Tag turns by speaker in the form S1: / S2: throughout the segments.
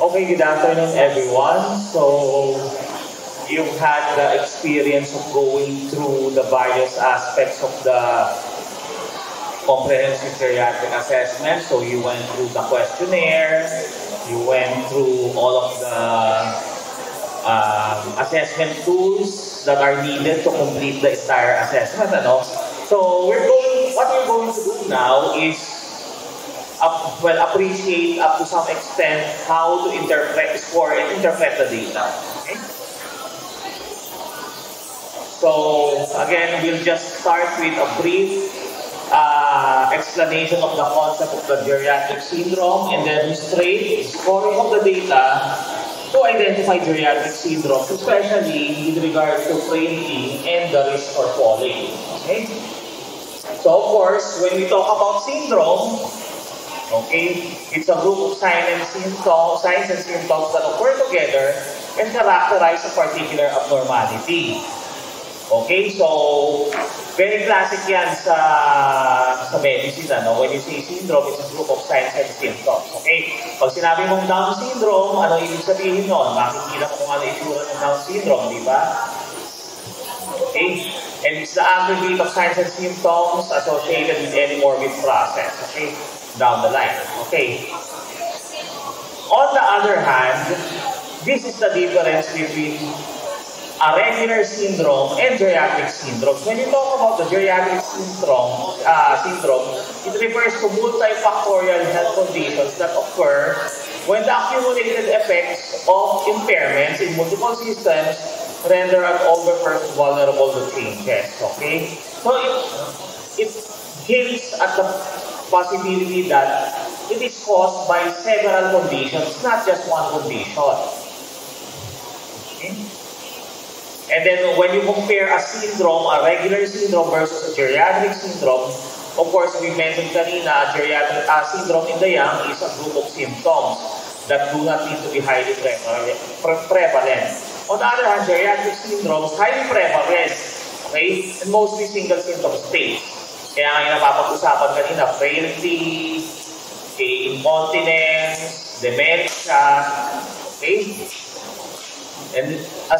S1: Okay, good afternoon everyone. So, you've had the experience of going through the various aspects of the comprehensive geriatric assessment. So, you went through the questionnaire, you went through all of the assessment tools that are needed to complete the entire assessment. Ano? So, what we're going to do now is appreciate up to some extent how to score and interpret the data. Okay? So, again, we'll just start with a brief explanation of the concept of the geriatric syndrome and then straight scoring of the data to identify geriatric syndrome, especially with regard to frailty and the risk for falling. Okay? So, of course, when we talk about syndrome, okay, it's a group of signs and symptoms that occur together and characterize a particular abnormality. Okay, so very classic yan sa medicine. Ano? When you say syndrome, it's a group of signs and symptoms. Okay, pag sinabi mong Down syndrome, ano ibig sabihin nun? Makikita mo kung ano itsura ng Down syndrome, di ba? Okay, and it's the aggregate of signs and symptoms associated with any morbid process. Okay, down the line. Okay. On the other hand, this is the difference between a regular syndrome and geriatric syndrome. When you talk about the geriatric syndrome, it refers to multifactorial health conditions that occur when the accumulated effects of impairments in multiple systems render an older person vulnerable to changes. Okay? So it hints at the possibility that it is caused by several conditions, not just one condition. Okay? And then when you compare a syndrome, a regular syndrome versus a geriatric syndrome, of course, we mentioned kanina, geriatric syndrome in the young is a group of symptoms that do not need to be highly prevalent. On the other hand, geriatric syndrome is highly prevalent, okay, and mostly single symptom stage. Kaya nga yung napapag-usapan kanina, frailty, incontinence, dementia, okay? And a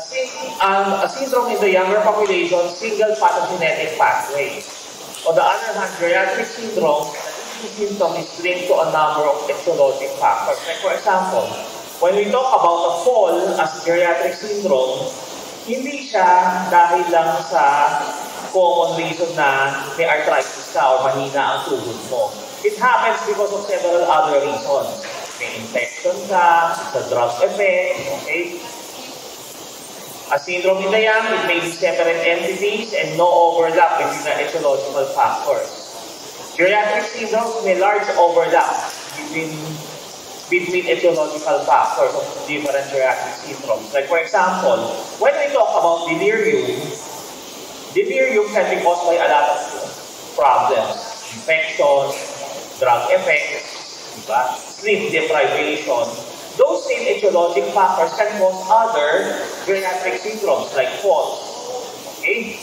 S1: syndrome in the younger population, single pathogenetic pathway. On the other hand, geriatric syndrome, the symptom is linked to a number of etiologic factors. Like for example, when we talk about a fall as geriatric syndrome, hindi siya dahil lang sa common reason na may arthritis ka or mahina ang tuhod mo. It happens because of several other reasons. May infection ka, sa drug effect, okay? A syndrome in the young, it may be separate entities and no overlap between the etiological factors. Geriatric syndromes may large overlap between etiological factors of different geriatric syndromes. Like for example, when we talk about delirium can be caused by a lot of problems. Infections, drug effects, sleep deprivation. Those same etiologic factors can cause other geriatric syndromes like falls. Okay?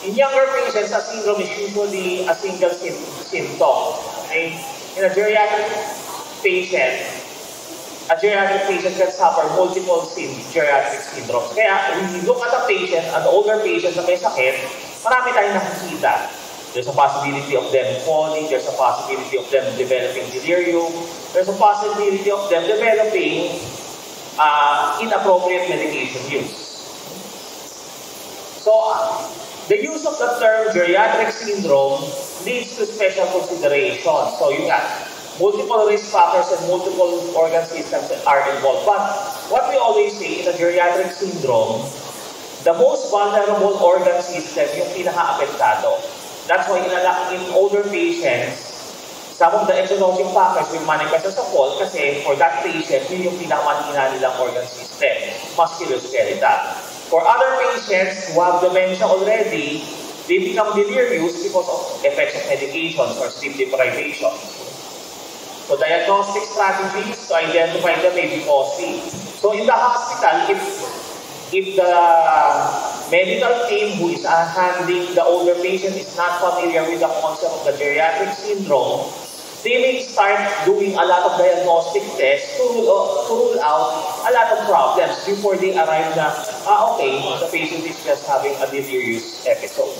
S1: In younger patients, a syndrome is usually a single symptom. Okay? In a geriatric patient can suffer multiple geriatric syndromes. Kaya, when you look at a patient, an older patient na may sakit, marami tayong nakikita. There's a possibility of them falling, there's a possibility of them developing delirium, there's a possibility of them developing inappropriate medication use. So, the use of the term geriatric syndrome leads to special consideration. So, you got multiple risk factors and multiple organ systems that are involved. But what we always say in a geriatric syndrome, the most vulnerable organ system yung pinaka-apektado. That's why in older patients, some of the etiologic factors will manifest as a fall kasi for that patient, yun yung pinakamahina nilang organ system, musculoskeletal. For other patients who have dementia already, they become delirious because of effects of medications or sleep deprivation. So diagnostic strategies to identify them may be costly. So in the hospital, if the medical team who is handling the older patient is not familiar with the concept of the geriatric syndrome, they may start doing a lot of diagnostic tests to rule out a lot of problems before they arrive na, okay, the patient is just having a delirious episode.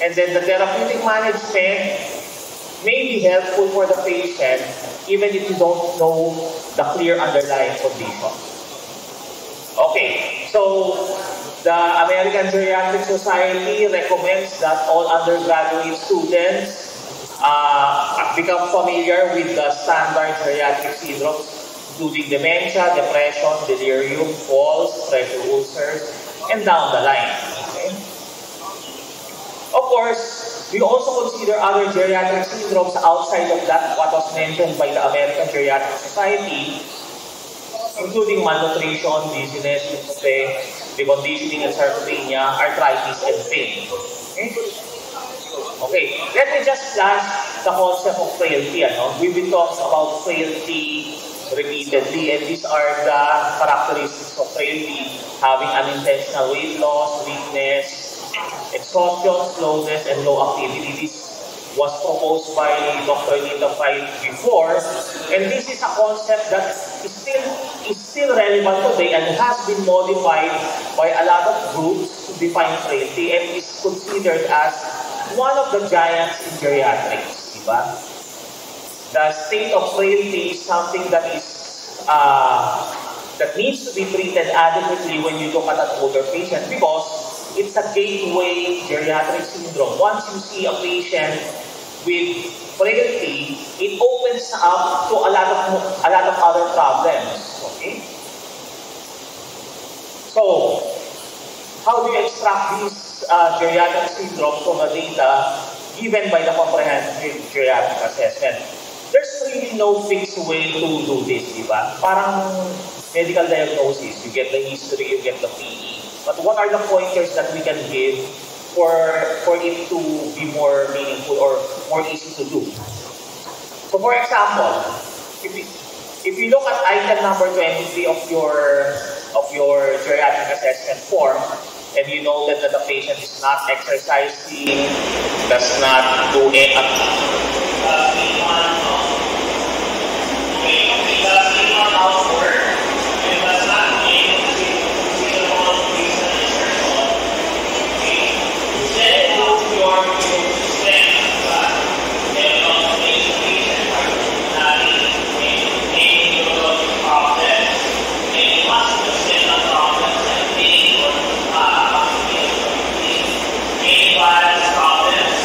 S1: And then the therapeutic management may be helpful for the patient even if you don't know the clear underlying condition. Okay, so the American Geriatric Society recommends that all undergraduate students become familiar with the standard geriatric syndromes, including dementia, depression, delirium, falls, pressure ulcers, and down the line. Okay? Of course, we also consider other geriatric syndromes outside of that, what was mentioned by the American Geriatric Society, including malnutrition, dizziness, deconditioning and sarcopenia, arthritis, and pain. Okay? Okay, let me just flash the concept of frailty. We've been talking about frailty repeatedly, and these are the characteristics of frailty: having unintentional weight loss, weakness, exhaustion, slowness, and low activity. This was proposed by Dr. Linda Fight before, and this is a concept that is still relevant today and has been modified by a lot of groups to define frailty and is considered as one of the giants in geriatrics, diba? The state of frailty is something that is that needs to be treated adequately when you look at an older patient, because it's a gateway geriatric syndrome. Once you see a patient with frailty, it opens up to a lot of other problems. Okay. So, how do you extract these geriatric syndromes from the data given by the comprehensive geriatric assessment? There's really no fixed way to do this, diba? Parang medical diagnosis, you get the history, you get the PE. But what are the pointers that we can give for it to be more meaningful or more easy to do? So for example, if you look at item number 23 of your geriatric assessment form, and you know that the patient is not exercising, does not do housework, and does not make suitable reason insertion, then go to your system, and consultation patient, particularly any neurologic problems, any musculoskeletal problems, and any virus problems,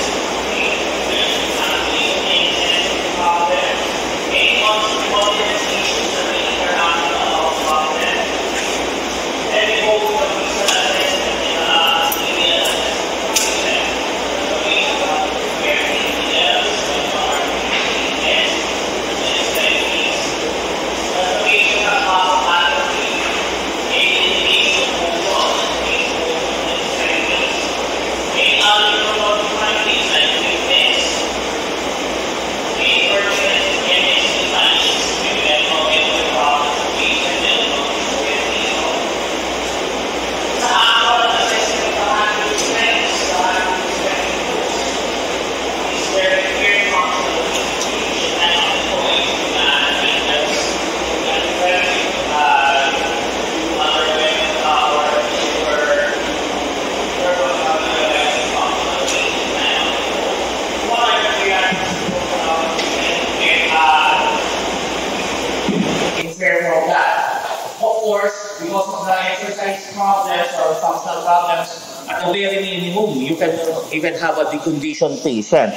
S1: because of the exercise problems or functional problems, at the very minimum, you can even have a deconditioned patient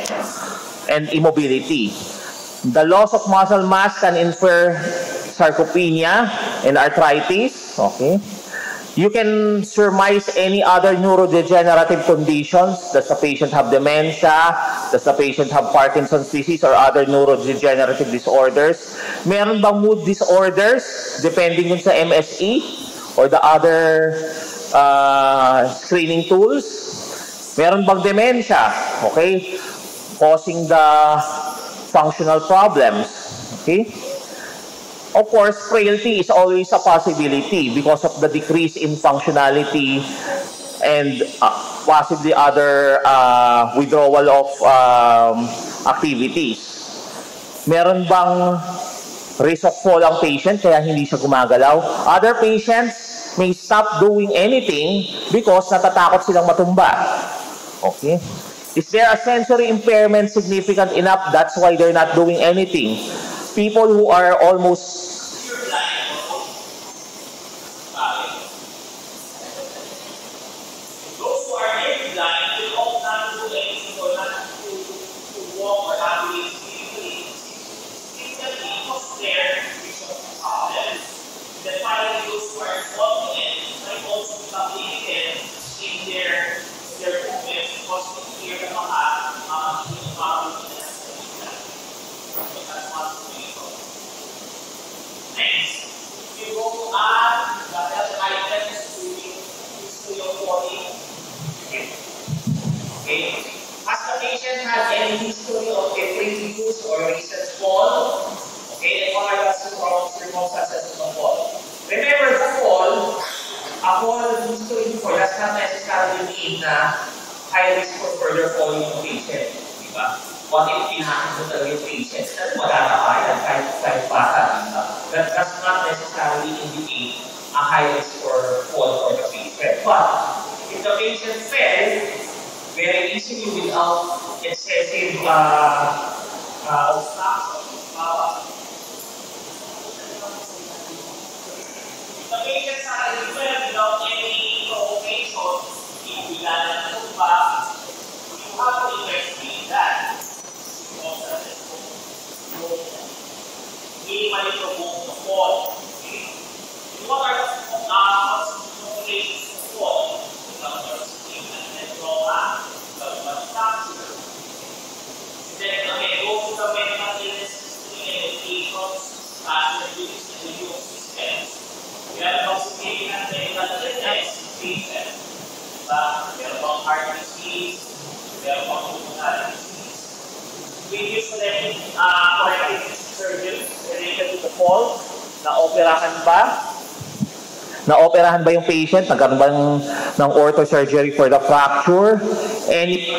S1: and immobility. The loss of muscle mass can infer sarcopenia and arthritis. Okay. You can surmise any other neurodegenerative conditions. Does the patient have dementia? Does the patient have Parkinson's disease or other neurodegenerative disorders? Meron bang mood disorders depending on sa MSE or the other screening tools? Meron bang dementia? Okay? Causing the functional problems. Okay? Of course, frailty is always a possibility because of the decrease in functionality and possibly other withdrawal of activities.
S2: Meron bang risk of fall ang patient kaya hindi siya gumagalaw? Other patients may stop doing anything because natatakot silang matumba. Okay? Is there a sensory impairment significant enough? That's why they're not doing anything. People who are almost
S1: Has the patient had any history of a previous or recent fall? Okay, and what are the circumstances of the fall? Remember the fall, a fall history before does not necessarily mean na high risk for further falling ng patient. Diba? What if pinakit mo talaga yung patient? Ano magkakapayan kahit bata? Diba? That does not necessarily indicate a high risk for fall for the patient. But if the patient fell very easily without excessive obstruction. The patient suddenly fell without any provocation, if you got a tumba, you have to investigate that. Minimally provoke the fall. What are the complications of fall? Then again, go to the medical illness medications, strategies, and the immune systems. We have about significant medical illness treatment. We have about heart disease, we have about pulmonary disease. We usually corrective surgery related to the fall.
S2: Naoperahan ba? Naoperahan ba yung patient? Nagkaroon ba ng orthosurgery for the fracture? Any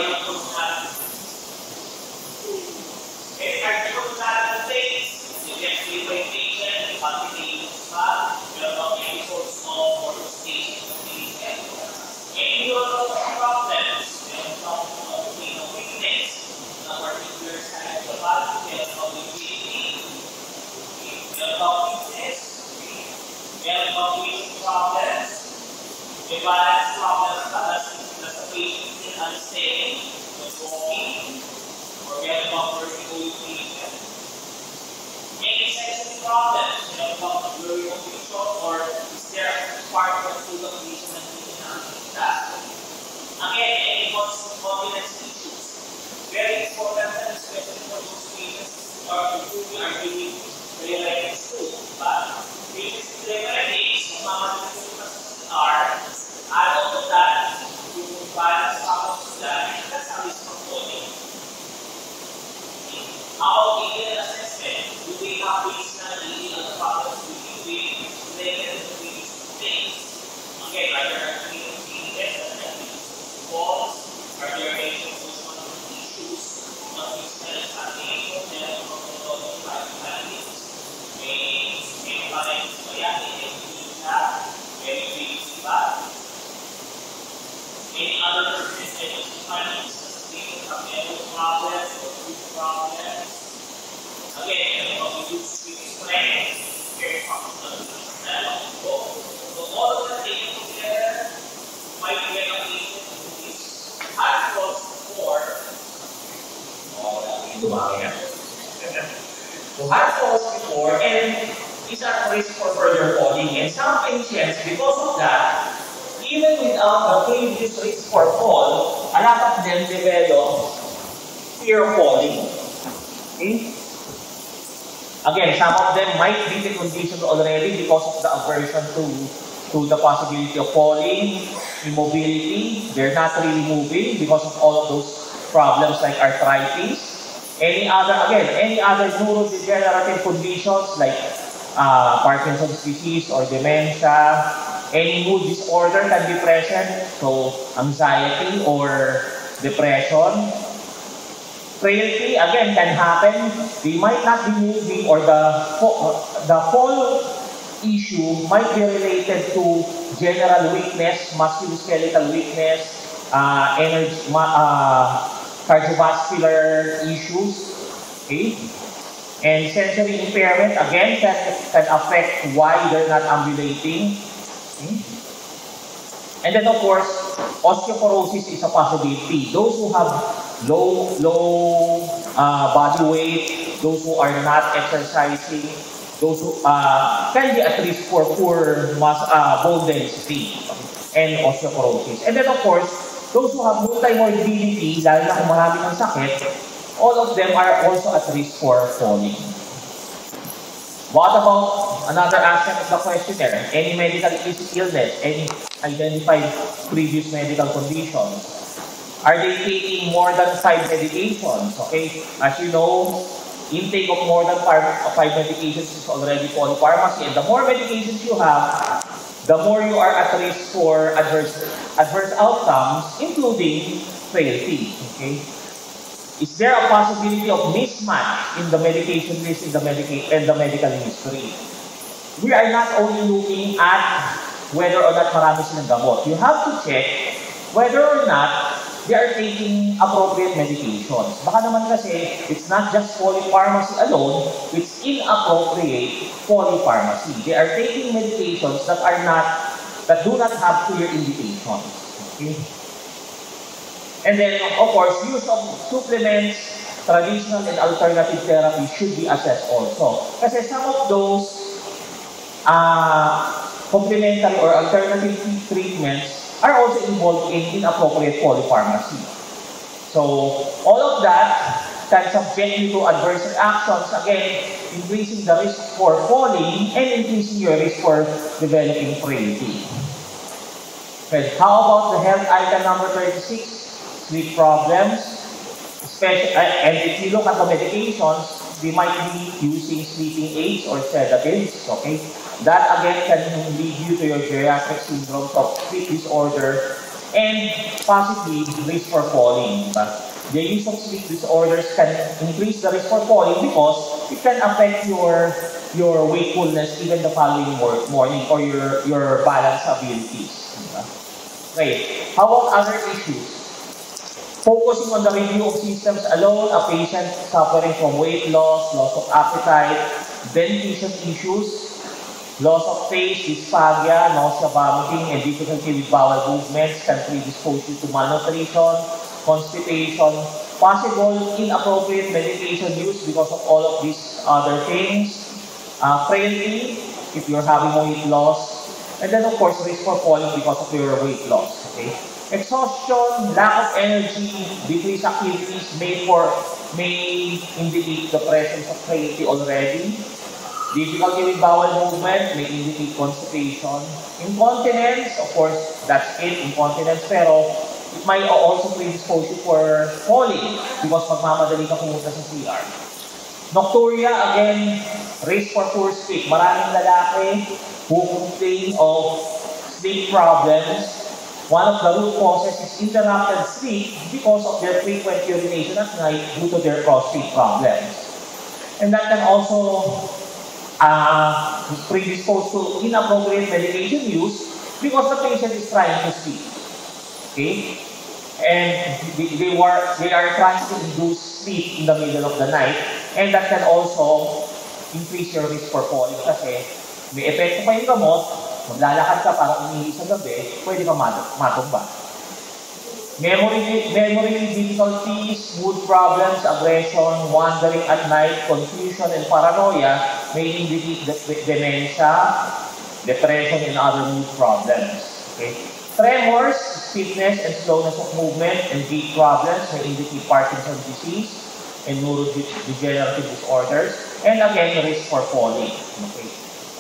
S1: balance problems that the patient is unstable, was walking, or get about vertical patient. Any sensory problems, about blurry of vision, or is there part of the vision that we cannot task? Again, any confidence issues. Very important, and especially for those patients who are doing real-life school. But patients with real-life are out of that, you will find problems with that, that's how it's performing. How we get an assessment, do we have baseline leading on the problems we related to these things? Again, are there any tests that we falls? Are there any issues on physical examination and methodology like analysis? May parents kaya very big bad. Any other persistent findings, sustained mental problems or food problems. Again, what we use to explain very functional so all of the things together might get a patient who is had falls before. Who had falls before and is at risk for further falling. And some patients, because of that, even without the previous risk for fall, a lot of them develop fear of falling. Okay? Again, some of them might be conditioned already because of the aversion to the possibility of falling, immobility. They're not really moving because of all of those problems like arthritis. Any other neurodegenerative conditions like Parkinson's disease or dementia, any mood disorder can be present, so anxiety or depression.
S2: Frailty, again, can happen. They might not be moving, or the fall issue might be related to general weakness, musculoskeletal weakness, cardiovascular issues, okay? And sensory impairment, again, can affect why they're not ambulating. Okay? And then, of course, osteoporosis is a possibility. Those who have low body weight, those who are not exercising, those who can be at risk for poor bone density and osteoporosis. And then, of course, those who have multimorbidity, lalo na kung marami ng sakit, all of them are also at risk for falling. What about another aspect of the questionnaire? Any medical illness, any identified previous medical conditions? Are they taking more than 5 medications? Okay, as you know, intake of more than 5 medications is already polypharmacy, and the more medications you have, the more you are at risk for adverse outcomes, including frailty. Okay. Is there a possibility of mismatch in the medication list and the medical history? We are not only looking at whether or not marami silang gamot. You have to check whether or not they are taking appropriate medications. Baka naman kasi, it's not just polypharmacy alone, it's inappropriate polypharmacy. They are taking medications that do not have clear indications. Okay? And then, of course, use of supplements, traditional and alternative therapy should be assessed also. Kasi some of those complementary or alternative treatments are also involved in inappropriate polypharmacy. So, all of that can subject you to adverse reactions, again, increasing the risk for falling and increasing your risk for developing frailty. Okay. How about the health item number 36? Sleep problems, especially, and if you look at the medications, they might be using sleeping aids or sedatives, okay? That again can lead you to your geriatric syndrome of sleep disorder and possibly risk for falling. But the use of sleep disorders can increase the risk for falling because it can affect your wakefulness even the following morning, or your balance abilities. Okay. How about other issues? Focusing on the review of systems alone, a patient suffering from weight loss, loss of appetite, dentition issues, loss of taste, dysphagia, nausea, vomiting, and difficulty with bowel movements can predispose you to malnutrition, constipation, possible inappropriate medication use because of all of these other things, frailty, if you're having weight loss, and then of course risk for falling because of your weight loss. Okay? Exhaustion, lack of energy, decreased activities may indicate the presence of frailty already. Difficulty with bowel movement may indicate constipation. Incontinence, of course, that's it, incontinence, pero it might also predispose you for falling because magmamadali ka pumunta sa CR. Nocturia, again, risk for poor sleep. Maraming lalaki who complain of sleep problems. One of the root causes is interrupted sleep because of their frequent urination at night due to their prostate problems. And that can also predispose to inappropriate medication use because the patient is trying to sleep. Okay? And they are trying to induce sleep in the middle of the night, and that can also increase your risk for falling kasi may epekto pa yung gamot. Maglalakad ka para umihi sa gabi, pwede ka matumba. Memory difficulties, mood problems, aggression, wandering at night, confusion, and paranoia may indicate dementia, depression, and other mood problems. Okay? Tremors, stiffness, and slowness of movement, and gait problems may indicate Parkinson's disease and neurodegenerative disorders, and again, risk for falling. Okay?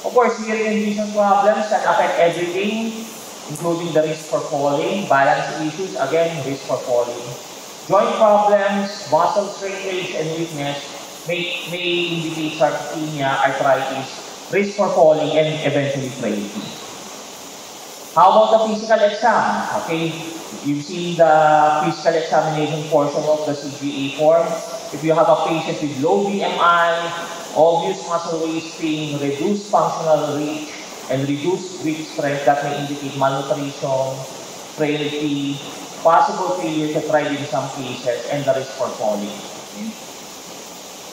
S2: Of course, hearing and vision problems can affect everything, including the risk for falling. Balance issues, again, risk for falling. Joint problems, muscle shrinkage, and weakness may indicate sarcopenia, arthritis, risk for falling, and eventually frailty. How about the physical exam? Okay, you see the physical examination portion of the CGA form. If you have a patient with low BMI, obvious muscle wasting, reduced functional reach, and reduced grip strength, that may indicate malnutrition, frailty, possible failure to thrive in some cases, and the risk for falling.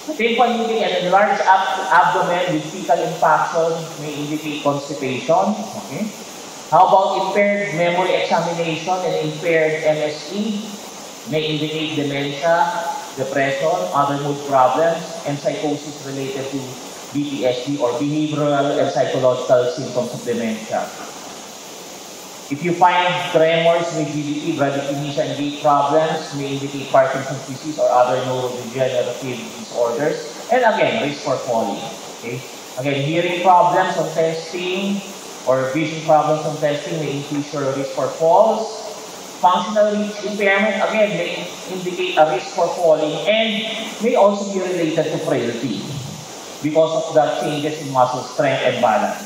S2: Okay. Painful and enlarged abdomen with fecal impaction may indicate constipation. Okay. How about impaired memory examination and impaired MSE? May indicate dementia, depression, other mood problems, and psychosis related to BPSD or behavioral and psychological symptoms of dementia. If you find tremors, rigidity, bradykinesia, and gait problems, may indicate Parkinson's disease or other neurodegenerative disorders. And again, risk for falling. Okay? Again, hearing problems on testing or vision problems on testing may increase your risk for falls. Functional reach impairment, again, may indicate a risk for falling and may also be related to frailty because of the changes in muscle strength and balance.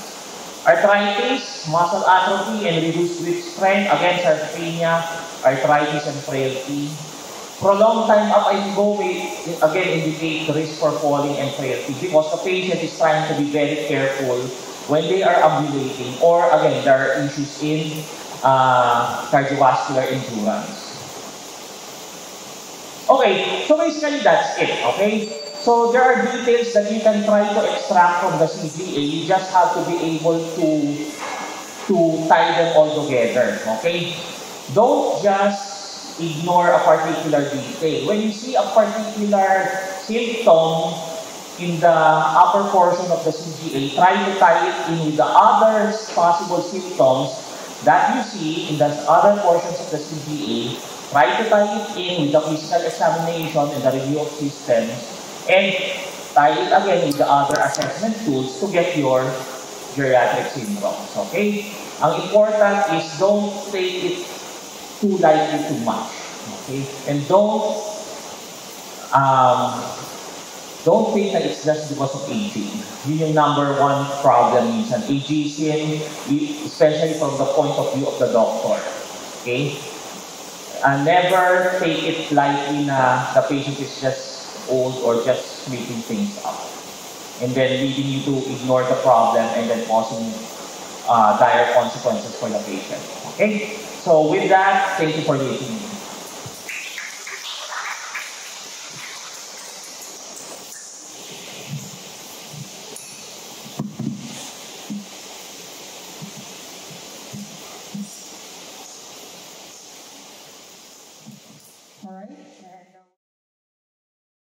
S2: Arthritis, muscle atrophy, and reduced grip strength, again, sarcopenia, arthritis, and frailty. Prolonged time up and go may again indicate risk for falling and frailty because the patient is trying to be very careful when they are ambulating, or again, there are issues in cardiovascular endurance. Okay, so basically that's it, okay? So there are details that you can try to extract from the CGA. You just have to be able to tie them all together, okay? Don't just ignore a particular detail. When you see a particular symptom in the upper portion of the CGA, try to tie it in with the other possible symptoms that you see in the other portions of the CGA. Try to tie it in with the physical examination and the review of systems, and tie it again with the other assessment tools to get your geriatric syndromes, okay? Ang important is don't take it too lightly too much, okay? And don't think that it's just because of aging. Yun yung number one problem minsan. Ageism, especially from the point of view of the doctor, okay? Never take it lightly na the patient is just old or just making things up, and then leading you to ignore the problem and then causing dire consequences for the patient. Okay? So with that, thank you for listening.